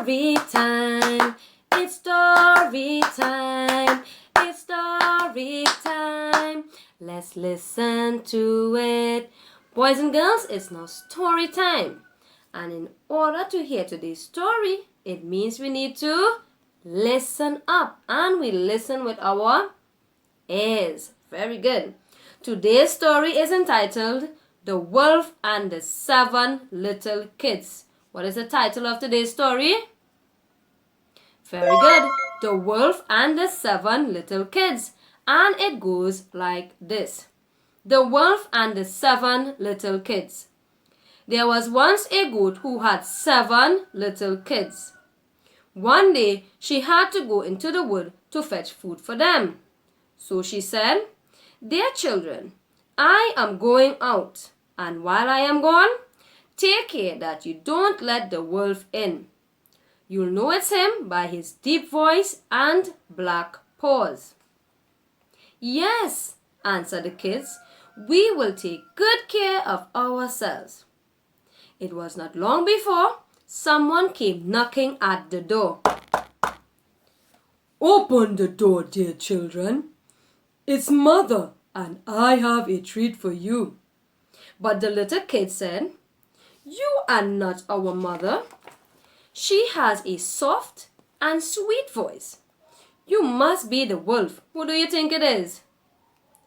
story time. It's story time. It's story time. Let's listen to it. Boys and girls, it's now story time. And in order to hear today's story, it means we need to listen up. And we listen with our ears. Very good. Today's story is entitled The Wolf and the Seven Little Kids. What is the title of today's story? Very good. The Wolf and the Seven Little Kids. And it goes like this. The Wolf and the Seven Little Kids. There was once a goat who had 7 little kids. One day, she had to go into the wood to fetch food for them. So she said, "Dear children, I am going out, and while I am gone, take care that you don't let the wolf in. You'll know it's him by his deep voice and black paws." "Yes," answered the kids, "we will take good care of ourselves." It was not long before someone came knocking at the door. "Open the door, dear children. It's Mother, and I have a treat for you." But the little kid said, "You are not our mother. She has a soft and sweet voice. You must be the wolf. Who do you think it is?"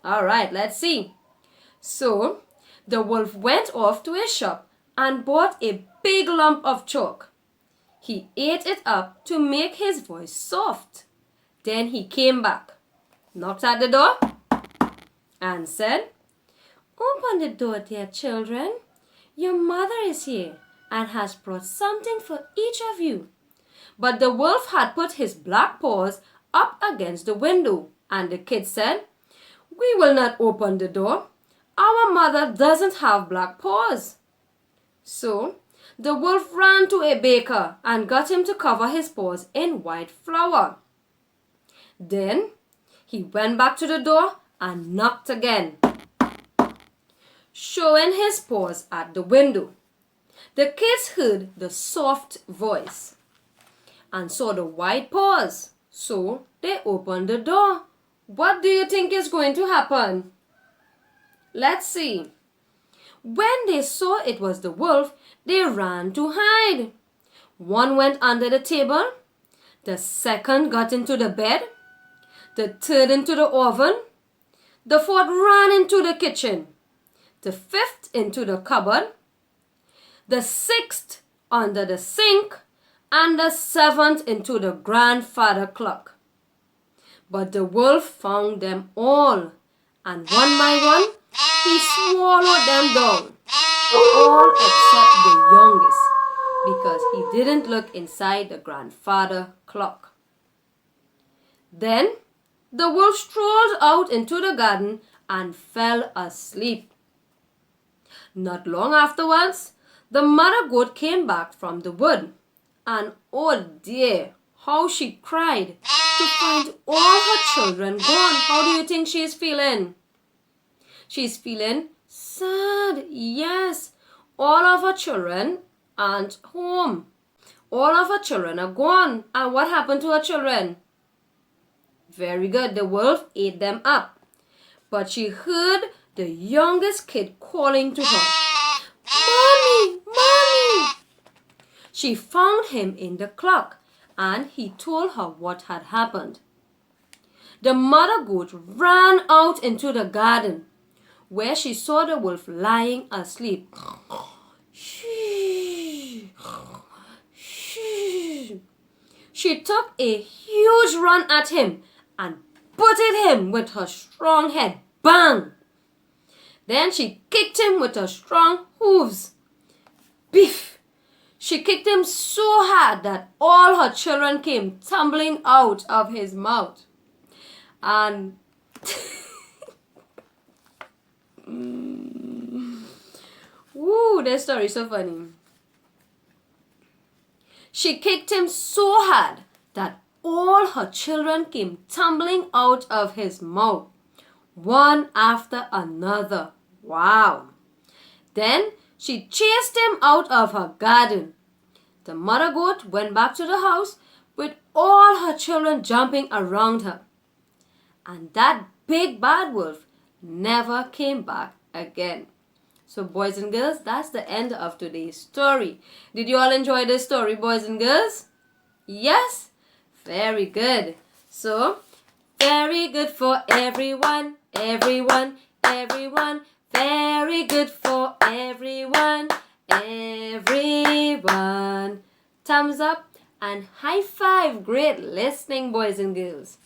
All right, let's see. So the wolf went off to a shop and bought a big lump of chalk. He ate it up to make his voice soft. Then he came back, knocked at the door, and said, "Open the door, dear children. Your mother is here and has brought something for each of you." But the wolf had put his black paws up against the window, and the kid said, "We will not open the door. Our mother doesn't have black paws." So the wolf ran to a baker and got him to cover his paws in white flour. Then he went back to the door and knocked again, showing his paws at the window. The kids heard the soft voice and saw the white paws, so they opened the door. What do you think is going to happen? Let's see. When they saw it was the wolf, they ran to hide. One went under the table, the second got into the bed, the third into the oven, the fourth ran into the kitchen, the fifth into the cupboard, the sixth under the sink, and the seventh into the grandfather clock. But the wolf found them all, and one by one, he swallowed them down, all except the youngest, because he didn't look inside the grandfather clock. Then the wolf strolled out into the garden and fell asleep. Not long afterwards, the mother goat came back from the wood, and oh dear, how she cried to find all her children gone. How do you think she is feeling? She's feeling sad. Yes, all of her children aren't home. All of her children are gone. And what happened to her children? Very good, the wolf ate them up. But she heard the youngest kid calling to her, "Mommy, Mommy!" She found him in the clock, and he told her what had happened. The mother goat ran out into the garden, where she saw the wolf lying asleep. She took a huge run at him and butted him with her strong head. Bang! Then she kicked him with her strong hooves. Biff! She kicked him so hard that all her children came tumbling out of his mouth. And woo, that story is so funny. She kicked him so hard that all her children came tumbling out of his mouth, one after another. Wow. Then she chased him out of her garden. The mother goat went back to the house with all her children jumping around her. And that big bad wolf never came back again. So boys and girls, that's the end of today's story. Did you all enjoy this story, boys and girls? Yes? Very good. So, very good for everyone, everyone, everyone. Very good for everyone, everyone. Thumbs up and high five. Great listening, boys and girls.